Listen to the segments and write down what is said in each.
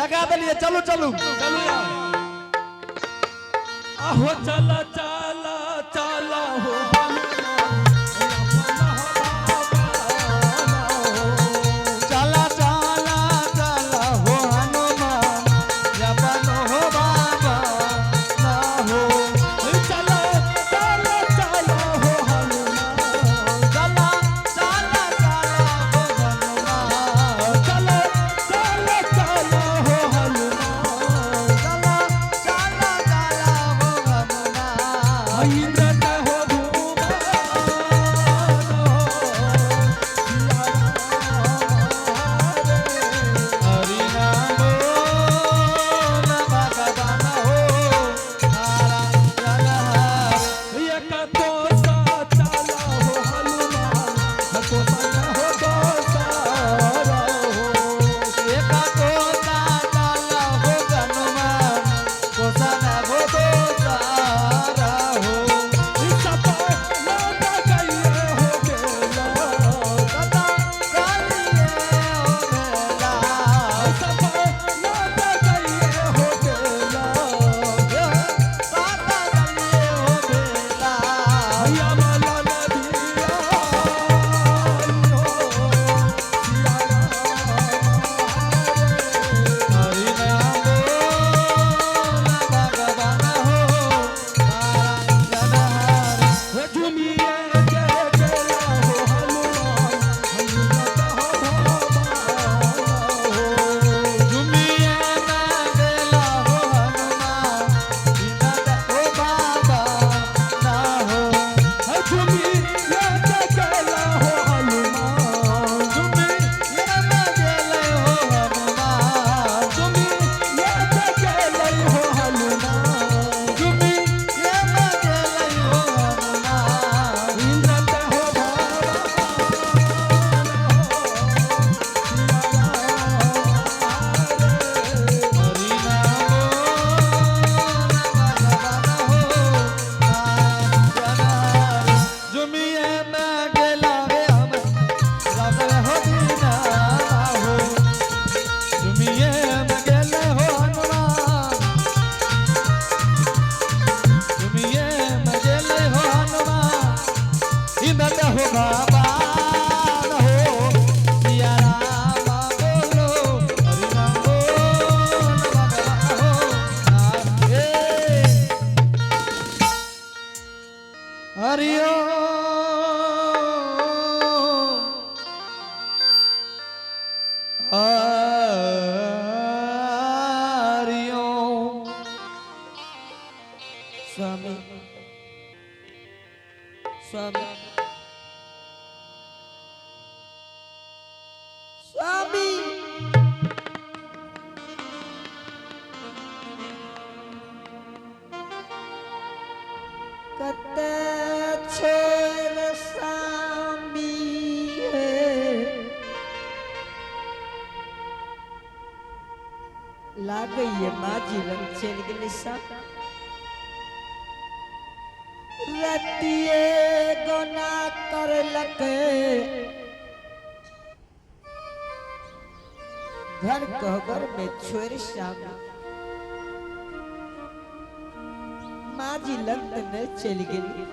जगा दिलिए चलो चलो चलो यार आहो चला चला चला हो स्वामी स्वामी स्वामी कते छोर स्वामी लाग ये माजी रंग चल के निशा रतिए गोना कर लके घर कहबर में छोर श्याम माजी लंत ने चल गई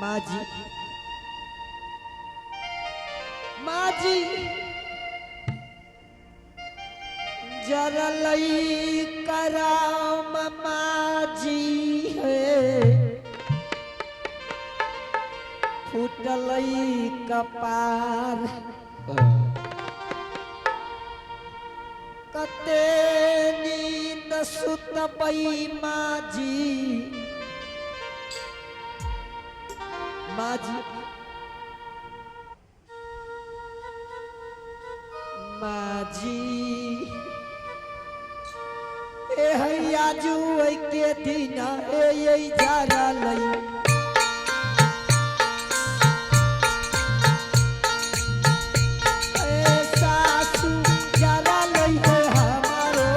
माजी माजी जरा लई कराम माजी है फुटलई कपार कते नींद सुतबई माजी माजी माजी ए हैया जुए के दिना ए जरा लई ए सासू जरा लई हमारो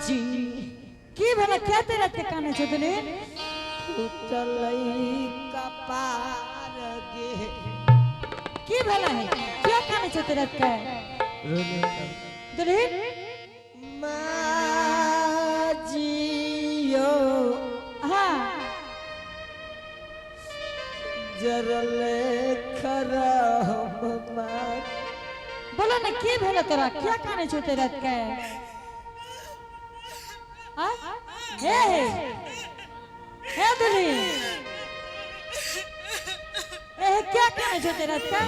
जी की भेला क्या तेरे के काने छे तने उतलई कपार गे की भेला है क्या काने छे तेरे के दुल्हन माँ जियो हां जरले खरम माँ बोला ना की भेला तोरा क्या काने छे तेरे के हां हे हे दुल्हन ए क्या काने छे तेरे के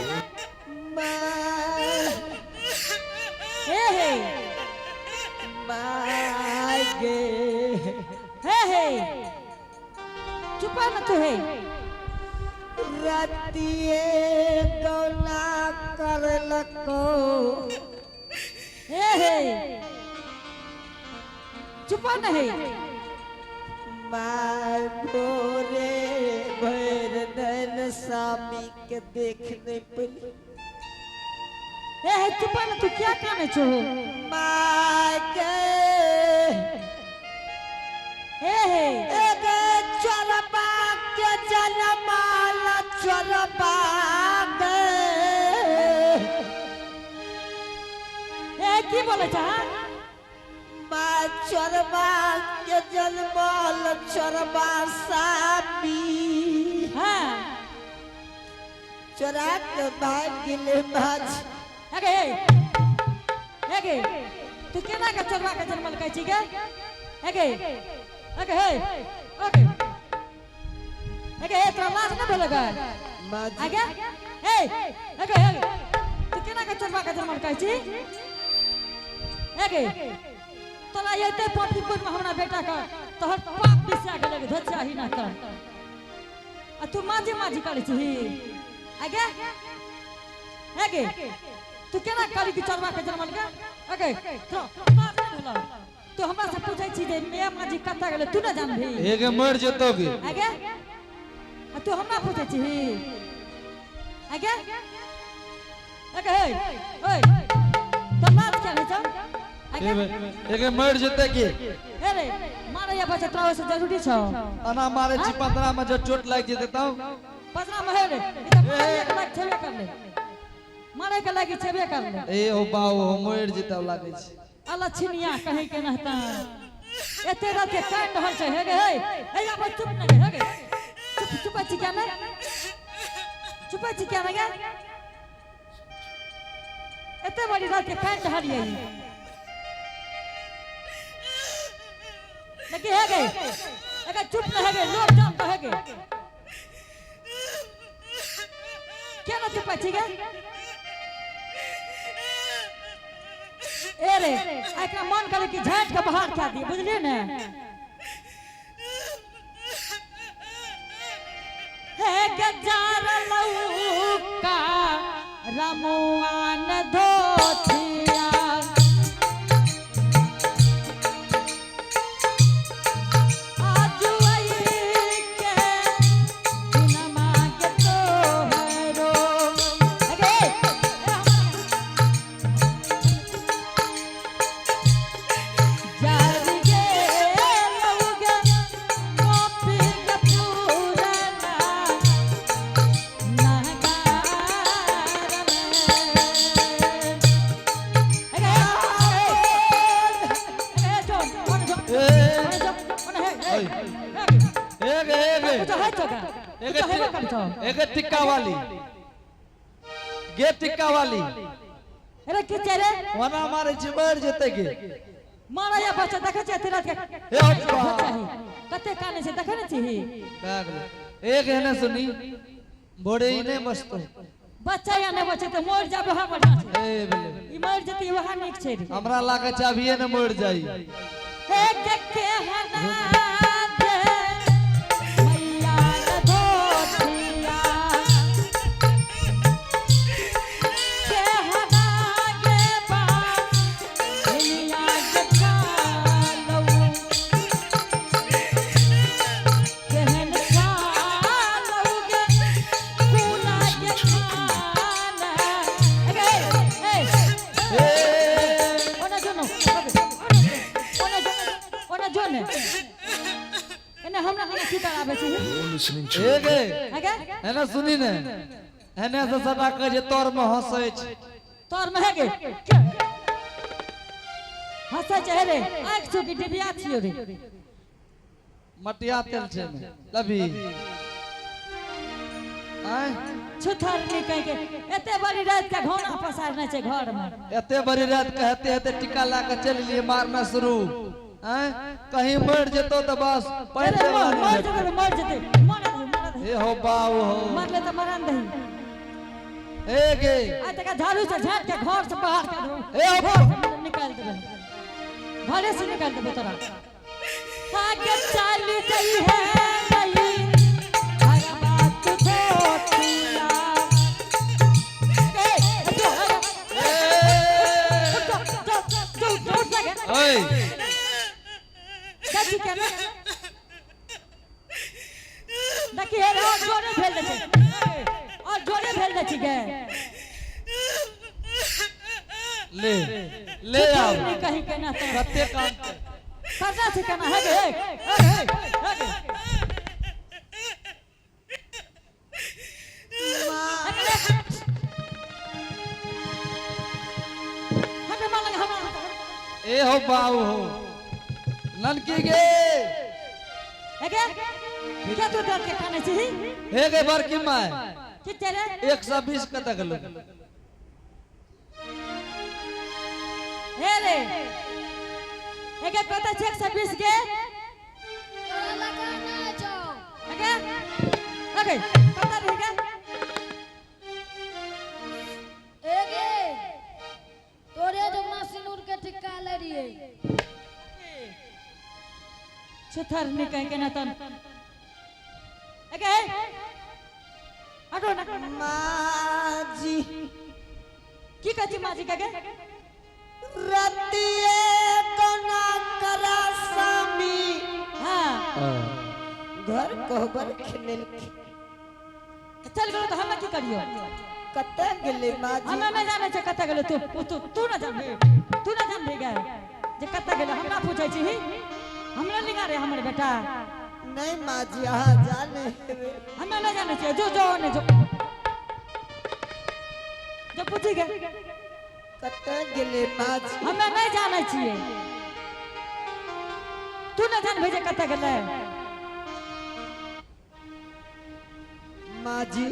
माँ हे मागे हे चुपा न तू है रतिए गौना करलको हे चुपा न है माँ भोरे भैर नैन स्वामी के देखने पर हे चुपा न तू क्या काने छो मागे हे एक चरबा के जनमाल चरबा गे हे की बोले छा माँ चरबा के जनमाल चरबा सापी हां चोरा के भाग गेले माछ हेगे तू केना के चोरवा के जन्मल कहै छी गे हेगे हे ओके तोरा लाज न भेल गे माँ आगे हे तू केना के चोरवा के जन्मल कहै छी हेगे तोरा एते पॉपीपुर में हमरा बेटा का तोहर पाप बिसा गेले गे धोछा ही ना कर आ तू माजी करै छी आगे हेगे तू केना करी कि चरवा के जन्मल गे ओके तो बात नहीं होला तू हमरा से पूछै छी जे मियां माजी कत्ता गेले तू न जानबी एगे मर जतोगे आगे तू हमरा पूछै छी आगे ओके ओए तो बात क्या है चल आगे एगे मर जते के हे रे मारे या बचे तोरा से जरूरी छ अना मारे छी 15 में जो चोट लाग जेते त पसरा में हे रे ई तो मारे एक लाख छेबे कर ले मारे के लागी छेबे कर ले ए ओ बाऊ हो मर जते लागे छी अल्लाह छिनिया कहे के नहता एते रात के काट रहल छै हे गे हे या चुप न गे हे गे चुप छी क्या ना चुप छी क्या ना गे एते बड़ी रात के काट रहल ये लेकिन हे गे अगर चुप न हे गे लोग जान तो हे गे क्या ना चुप छी गे ए रे एकरा मन करे कि झाट के बाहर क्या दी बुझलिए ने हे गजार लौका रमुआन धोतिया एगे टिक्का वाली गे टिक्का वाली अरे कि चले वना मारे छी मर जते के मारा या बच्चा देखे छै तेरा के ए हटवा कते काने से देखे न छी एक है ना सुनी बड़े ही ने मस्त बच्चा या ने बच्चे तो मर जाबे हा बढ़िया छै ए बोले ई मर जती वहा नीक छै हमरा लागे चाबिए न मर जाई हे के हना दे मैया न धोतिया के हना के बा दुनिया के खालऊ केहन खालऊ गे कुना के खाना ए ए ओना जोनो ओना जोनो ने एने हमरा कने की कराबे छी Listening to एक आगे एने सुनी ने एने से सदा कहे जे तोर में हंसै छै तोर में हेगे हंसा चेहरे आँख चुकी डिबिया छियो रे मटिया तेल छै ने लबी आय छुथर नहीं कह के एते बड़ी रात के घोना पसारने छै घर में एते बड़ी रात कहते हेते टिका ला के चल लिए मारना शुरू हैं कहीं मर जेतो तो बस पैर अरे वाला मर नहीं जते मर जते मर ए हो बाऊ हो मरले तो मरन दही ए गे आज तक झाड़ू से झाड़ के घर से बाहर कर दो ए हो घर से निकाल देबे घरे से निकाल देबे तोरा आगे चल गई है नहीं हर बात छोटिया ओए देखी के ना देखी है और जोरे फेल दे और जोरे फेल दे गे ले ले आओ नहीं कहीं के ना तो कते काम करना से करना है गे हटे मालंग हम ए हो बाऊ हो ननकी गे हेगे क्या तू डर के खाने छी हे गे बड़की माय कि तेरे 120 कतक लो हे रे हेगे कत छे 120 के हेगे हेगे कत रहेगा तोरे जो सिनूर के टिक्का ले रही छथर नहीं कहीं के ना तन हेगे हटो ना माजी की कहती माजी कगे रतिए कोना करा सामी हां घर कोबर खेलेल चल गेलो तो हम की करियो कते गेले माजी हम नहीं जाने छे कते गेलो तू ना जानबे तू ना जानबे गे जे कते गेलो हमरा पूछै छी हमरा निगा रे हमर बेटा नहीं माजी आ जाने हम नहीं जाने छे जो जो ने जो जब पूछी गे कते गेले माजी हम नहीं जाने छिए तू ना जान भेजे कते गेले माजी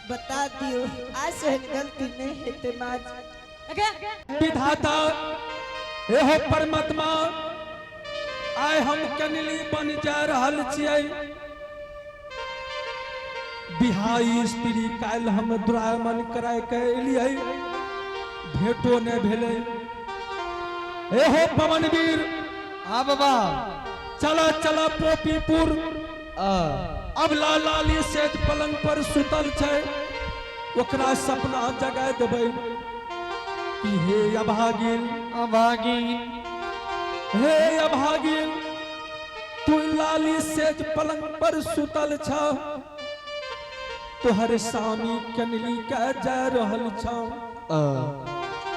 बता दियो आज से गलती नहीं हेते माजी अगे विधाता हे हो परमात्मा आइ हम कनली बन जा रहल छियै बिहाई स्त्री काल हम दुरागमन कराय के एलियै भेटो ने भेलै हे हो पवनवीर हां बाबा चला चला पोपीपुर आ अब लाली सेज पलंग पर सुतल छै ओकरा सपना जगा देबै कि हे अभागिन हे अभागिन तू लाली सेज पलंग पर सुतल छ तोहर स्वामी कनली के जा रहल छ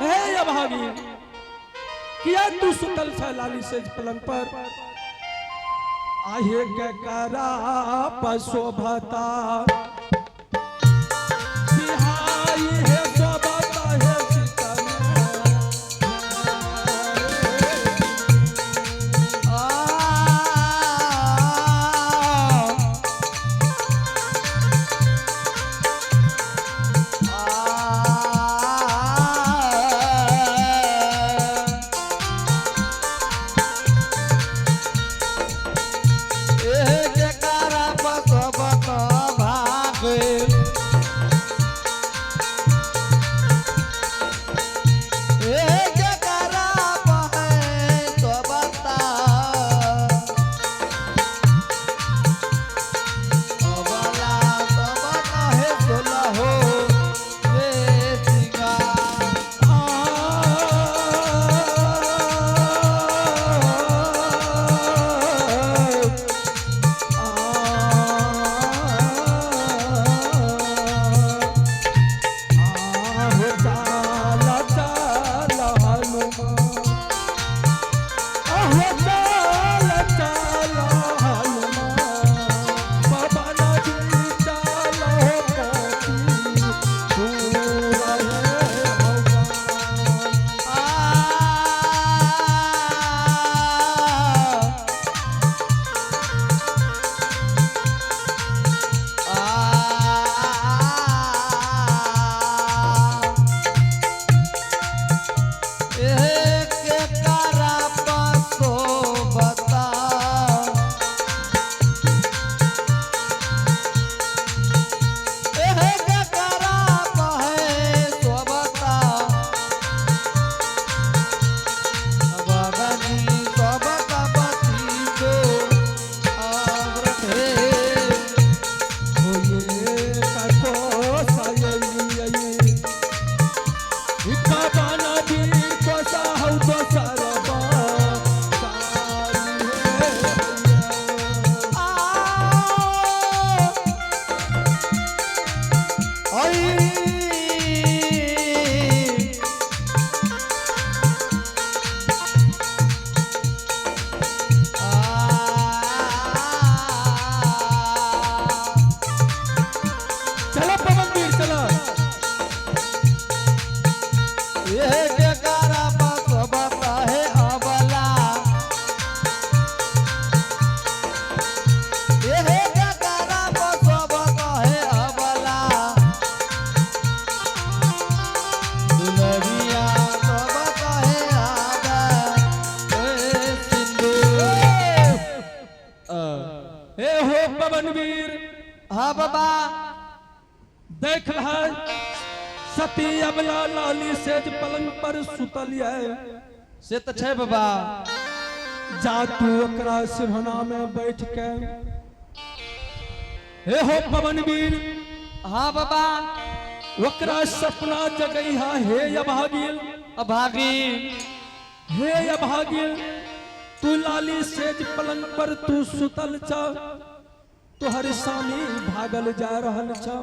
हे अभागिन किया तू सुतल छ लाली सेज पलंग पर आहे के करा पशोभता बिहाई हे शोभता हे सीतन पवनवीर हाँ बाबा देख रहा सती अबला लाली सेज पलंग पर सुतल है से तो छे बाबा। जा तू ओकरा सिरहना में बैठ के हे हो पवनवीर हाँ बाबा ओकरा सपना जगैहा हे अभागिल अभागी हे अभागिल तू लाली सेज पलंग पर तू सुतल छ तोहर सामी भागल जा रहल छ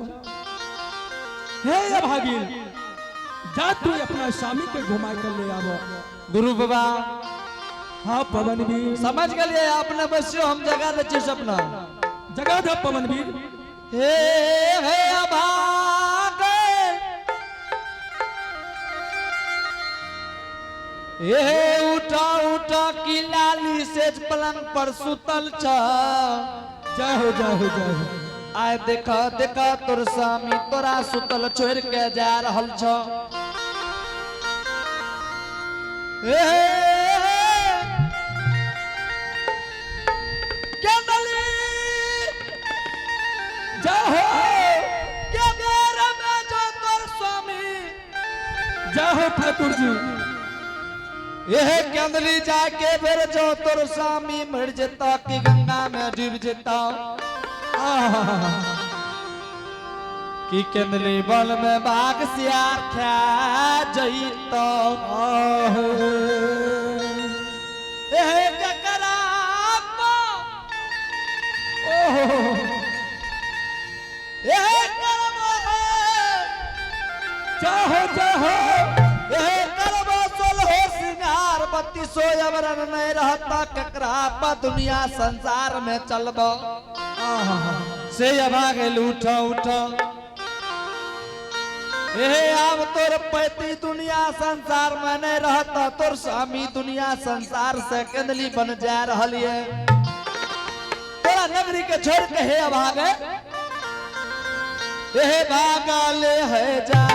हे अभागिल जा तू अपना स्वामी के घुमा कर ले आवो गुरु बाबा। हाँ पवनवीर समझ गए आपने बसियो हम जगह दे सपना जगह दे पवनवीर हे हे अभाग हे उठा उठा की लाली सेज पलंग पर सुतल छ जय हो जय हो जय हो आय देखा देखा तोर स्वामी तोरा सुतल छोड़ के जा रहल छ हे केंदली जय हो के बेर में जो तोर स्वामी जय हो ठाकुर जी यह केंदली जाके बेर जो तोर स्वामी मर जेता कि गंगा में डूब जेता कि केंदली बल में बाघ सियार खा जईतो एह जकरा एह करबो जय हो एह करबो सोल हो सिंगार बत्ती सोयवरन नहीं रहता ककरा पा दुनिया संसार में चलबो से अभागे लूठो उठो एहे अब तोर पैती दुनिया संसार में नहीं रहता तोर स्वामी दुनिया संसार से केंदली बन जा रहली है तोरा नगरी के छोड़ के हे अभागे एहे भागले है जा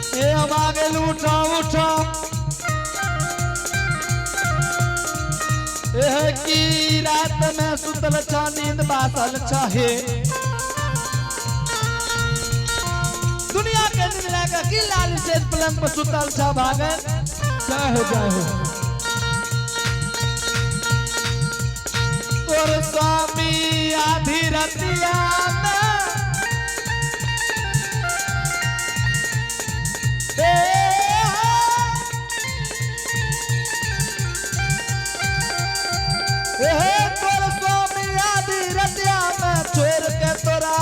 उठो उठो एह की रात में सुतल छ नींद बासल छहे दुनिया के नींद लगा की लाल से पलंग पर सुतल छ भागे जय हो तोर स्वामी आधी रतिया में तोर स्वामी आदि रतिया में छोड़ के तोरा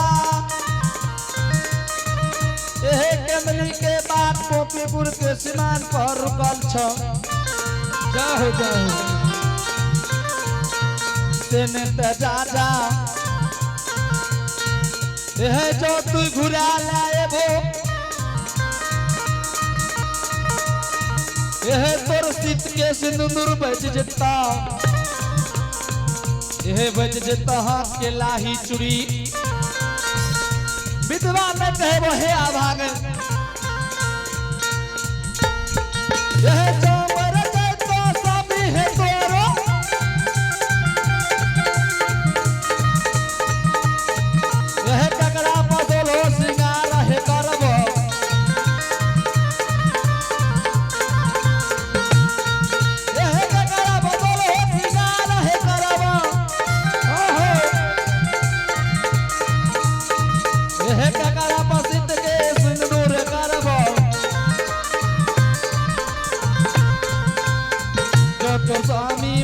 एह केंदली के बाद पोपीपुर के सीमान पर रुकल छ जय हो तेने ते जा एह जो तू घुरा लाएबो एह तोर सीत के सिंदूर बज जता एह बज जता हाथ के लाही चुरी विधवा न कहबो हे अभागे यह चामर जैतो स्वामी है तोरो यह ककरा पसोलो सिंगार है करबो यह ककरा पसोलो सिंगार है करबो ओहो यह ककरा पसित के सिंदूर करबो जो तो स्वामी